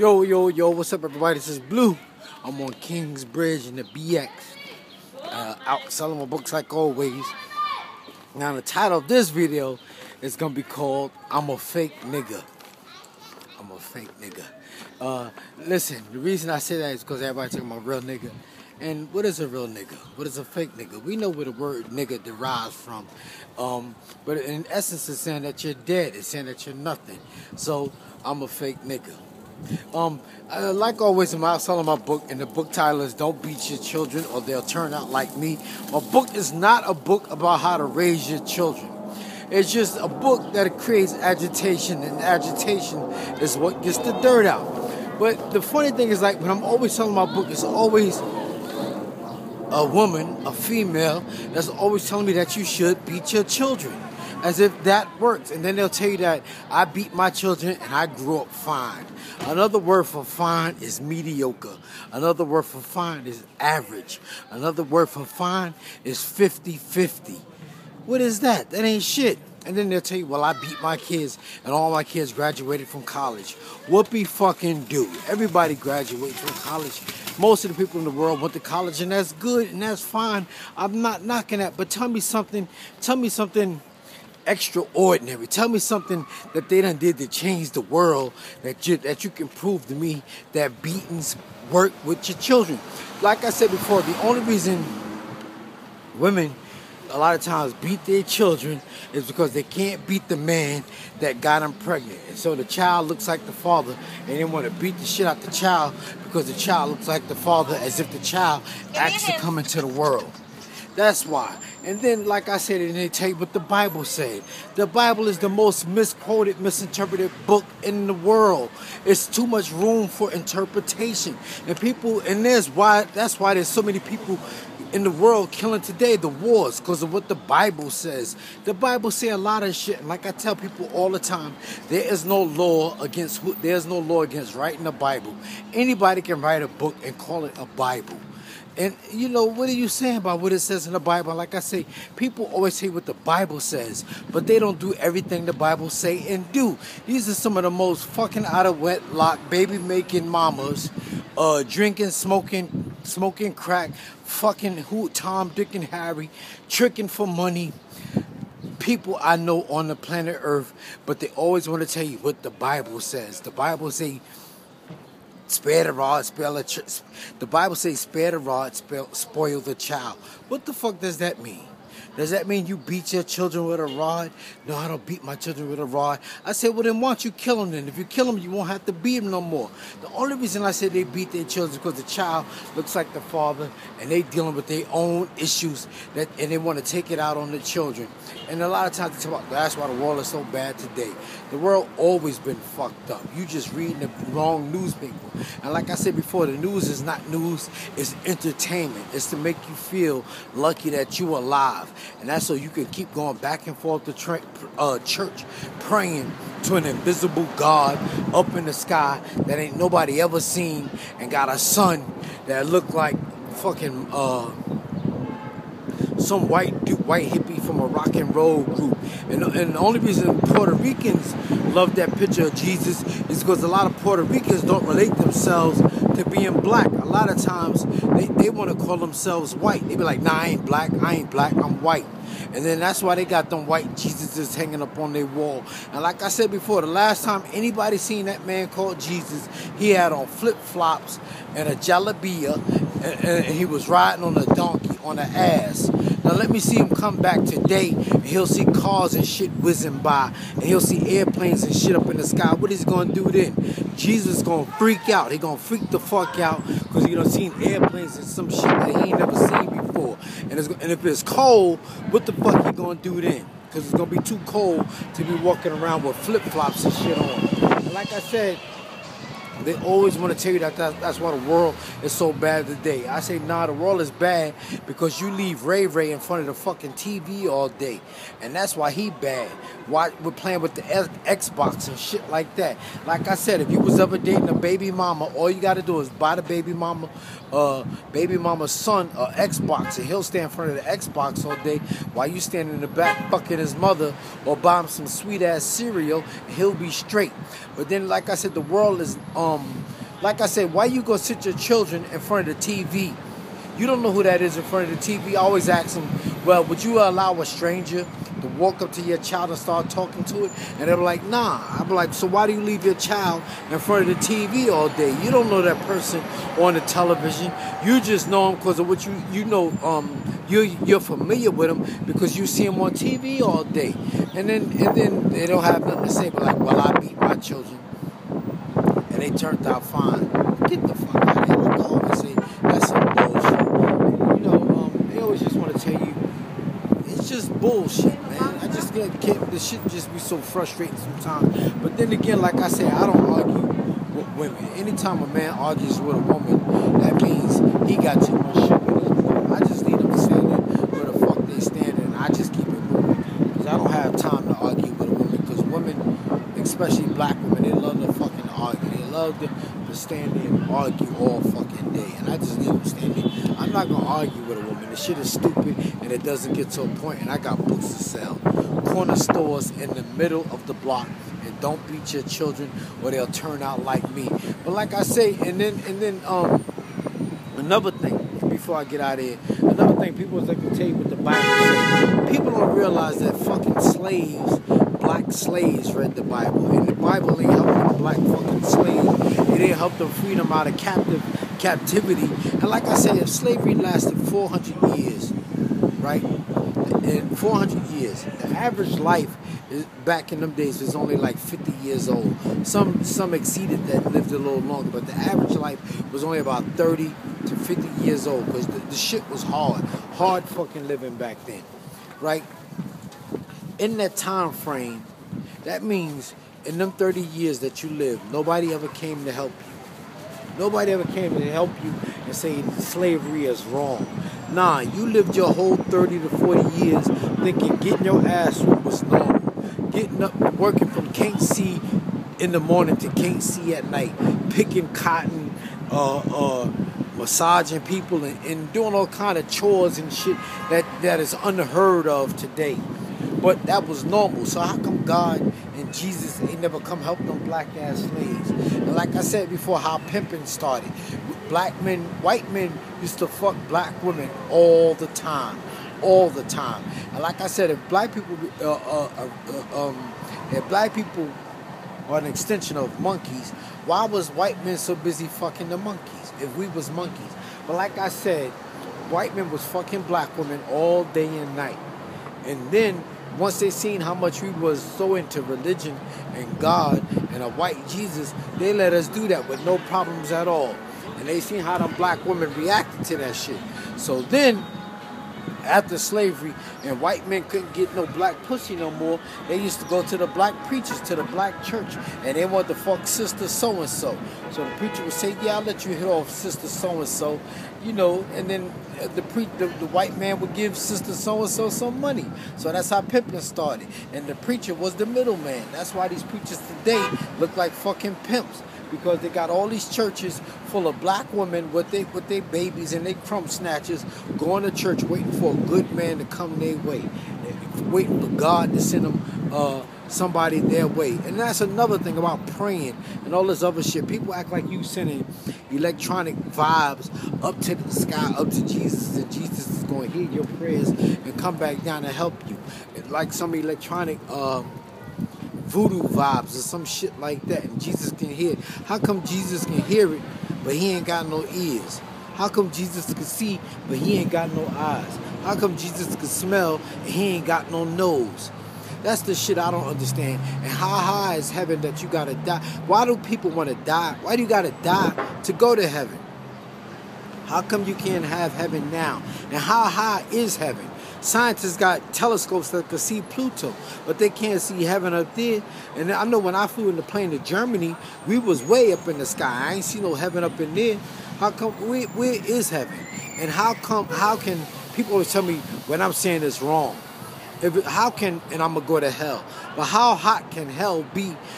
Yo, yo, yo, what's up, everybody? This is Blue. I'm on Kingsbridge in the BX. Out selling my books like always. Now, the title of this video is going to be called I'm a Fake Nigga. I'm a fake nigga. Listen, the reason I say that is because everybody's talking about real nigga. And what is a real nigga? What is a fake nigga? We know where the word nigga derives from. But in essence, it's saying that you're dead. It's saying that you're nothing. So, I'm a fake nigga. Like always, I'm out selling my book, and the book title is Don't Beat Your Children or They'll Turn Out Like Me. My book is not a book about how to raise your children. It's just a book that creates agitation, and agitation is what gets the dirt out. But the funny thing is, like, when I'm always selling my book, it's always a woman, a female, that's always telling me that you should beat your children. As if that works. And then they'll tell you that I beat my children and I grew up fine. Another word for fine is mediocre. Another word for fine is average. Another word for fine is 50-50. What is that? That ain't shit. And then they'll tell you, well, I beat my kids and all my kids graduated from college. Whoopee fucking do. Everybody graduates from college. Most of the people in the world went to college, and that's good and that's fine. I'm not knocking that. But tell me something extraordinary. Tell me something that they done did to change the world that you can prove to me that beatings work with your children. Like I said before, the only reason women a lot of times beat their children is because they can't beat the man that got them pregnant. And so the child looks like the father, and they want to beat the shit out the child because the child looks like the father, as if the child actually come into the world. That's why. And then, like I said, and they tell you what the Bible said. The Bible is the most misquoted, misinterpreted book in the world. It's too much room for interpretation. And that's why there's so many people in the world killing today, the wars, because of what the Bible says. The Bible says a lot of shit. And like I tell people all the time, there's no law against writing a Bible. Anybody can write a book and call it a Bible. And, you know, what are you saying about what it says in the Bible? Like I say, people always say what the Bible says, but they don't do everything the Bible say and do. These are some of the most fucking out of wedlock, baby-making mamas, drinking, smoking crack, fucking Tom, Dick, and Harry, tricking for money. People I know on the planet Earth, but they always want to tell you what the Bible says. The Bible say, spare the rod, the Bible says, spare the rod, spoil the child. What the fuck does that mean? Does that mean you beat your children with a rod? No, I don't beat my children with a rod. I said, well, then why don't you kill them then? If you kill them, you won't have to beat them no more. The only reason I said they beat their children is because the child looks like the father, and they dealing with their own issues, and they want to take it out on the children. And a lot of times they talk about that's why the world is so bad today. The world always been fucked up. You just reading the wrong newspaper. And like I said before, the news is not news, it's entertainment. It's to make you feel lucky that you alive. And that's so you can keep going back and forth to church, praying to an invisible God up in the sky that ain't nobody ever seen, and got a son that look like fucking some white hippie from a rock and roll group. And the only reason Puerto Ricans love that picture of Jesus is because a lot of Puerto Ricans don't relate themselves to being black. A lot of times they want to call themselves white. They be like, nah, I ain't black, I'm white. And then that's why they got them white Jesuses hanging up on their wall. And like I said before, the last time anybody seen that man called Jesus, he had on flip-flops and a jalabia, and he was riding on a donkey, on an ass. Now let me see him come back today, and he'll see cars and shit whizzing by, and he'll see airplanes and shit up in the sky. What is he gonna do then? Jesus is gonna freak out. He gonna freak the fuck out because he done seen airplanes and some shit that he ain't never seen before. And if it's cold, what the fuck he gonna do then? Because it's gonna be too cold to be walking around with flip-flops and shit on. And like I said, they always want to tell you that that's why the world is so bad today. I say, nah, the world is bad because you leave Ray Ray in front of the fucking TV all day. And that's why he bad. Why we're playing with the Xbox and shit like that. Like I said, if you was ever dating a baby mama, all you got to do is buy the baby mama's son Xbox, and he'll stand in front of the Xbox all day while you stand in the back fucking his mother, or buy him some sweet ass cereal, and he'll be straight. But then, like I said, the world is Like I said, why you go sit your children in front of the TV? You don't know who that is in front of the TV. I always ask them, well, would you allow a stranger to walk up to your child and start talking to it? And they're like, nah. I'm like, so why do you leave your child in front of the TV all day? You don't know that person on the television. You just know them because of what you know. You're familiar with them because you see them on TV all day. And then they don't have nothing to say but like, well, I beat my children and they turned out fine. Get the fuck out of here. Like I always say, that's some bullshit. They always just want to tell you, it's just bullshit, man. I just can't, this shit just be so frustrating sometimes. But then again, like I said, I don't argue with women. Anytime a man argues with a woman, that means he got too much shit with his woman. I just leave them standing where the fuck they standing, and I just keep it moving. Because I don't have time to argue with a woman. Because women, especially black women, they love to fucking argue. They love to stand there and argue all fucking day. And I just leave them standing. I'm not going to argue with a woman. The shit is stupid and it doesn't get to a point. And I got books to sell. Corner stores in the middle of the block. And don't beat your children or they'll turn out like me. But like I say, and then another thing, before I get out of here, another thing people was like to tell you what the Bible says. People don't realize that fucking slaves, black slaves read the Bible. And the Bible ain't helping black fucking slaves. It didn't help them free them out of captivity. And like I said, if slavery lasted 400 years, right? In 400 years, the average life back in them days was only like 50 years old. Some exceeded that, lived a little longer, but the average life was only about 30 to 50 years old because the shit was hard fucking living back then, right? In that time frame, that means in them 30 years that you lived, nobody ever came to help you. Nobody ever came to help you and say slavery is wrong. Nah, you lived your whole 30 to 40 years thinking getting your ass whooped was normal. Getting up, working from can't see in the morning to can't see at night, picking cotton, massaging people and doing all kind of chores and shit that is unheard of today. But that was normal. So how come God and Jesus ain't never come help them black ass slaves? And like I said before, how pimping started. Black men, white men used to fuck black women all the time. All the time. And like I said, if black people are an extension of monkeys, why was white men so busy fucking the monkeys if we was monkeys? But like I said, white men was fucking black women all day and night. And then once they seen how much we was so into religion and God and a white Jesus, they let us do that with no problems at all. And they seen how them black women reacted to that shit. So then, after slavery and white men couldn't get no black pussy no more, they used to go to the black preachers, to the black church, and they wanted to fuck sister so-and-so. So the preacher would say, yeah, I'll let you hit off sister so-and-so, and then the white man would give sister so-and-so some money. So that's how pimping started. And the preacher was the middleman. That's why these preachers today look like fucking pimps. Because they got all these churches full of black women with their babies and they crumb snatchers going to church waiting for a good man to come their way, waiting for God to send them somebody their way. And that's another thing about praying and all this other shit. People act like you sending electronic vibes up to the sky, up to Jesus, and Jesus is going to hear your prayers and come back down to help you. Like some electronic voodoo vibes or some shit like that, and Jesus can hear it. How come Jesus can hear it but he ain't got no ears? How come Jesus can see but he ain't got no eyes? How come Jesus can smell and he ain't got no nose? That's the shit I don't understand. And how high is heaven that you gotta die? Why do people want to die? Why do you gotta die to go to heaven? How come you can't have heaven now? And how high is heaven? Scientists got telescopes that can see Pluto, but they can't see heaven up there. And I know when I flew in the plane to Germany, we was way up in the sky. I ain't see no heaven up in there. How come? Where is heaven? And how can people always tell me when I'm saying this wrong? And I'm gonna go to hell. But how hot can hell be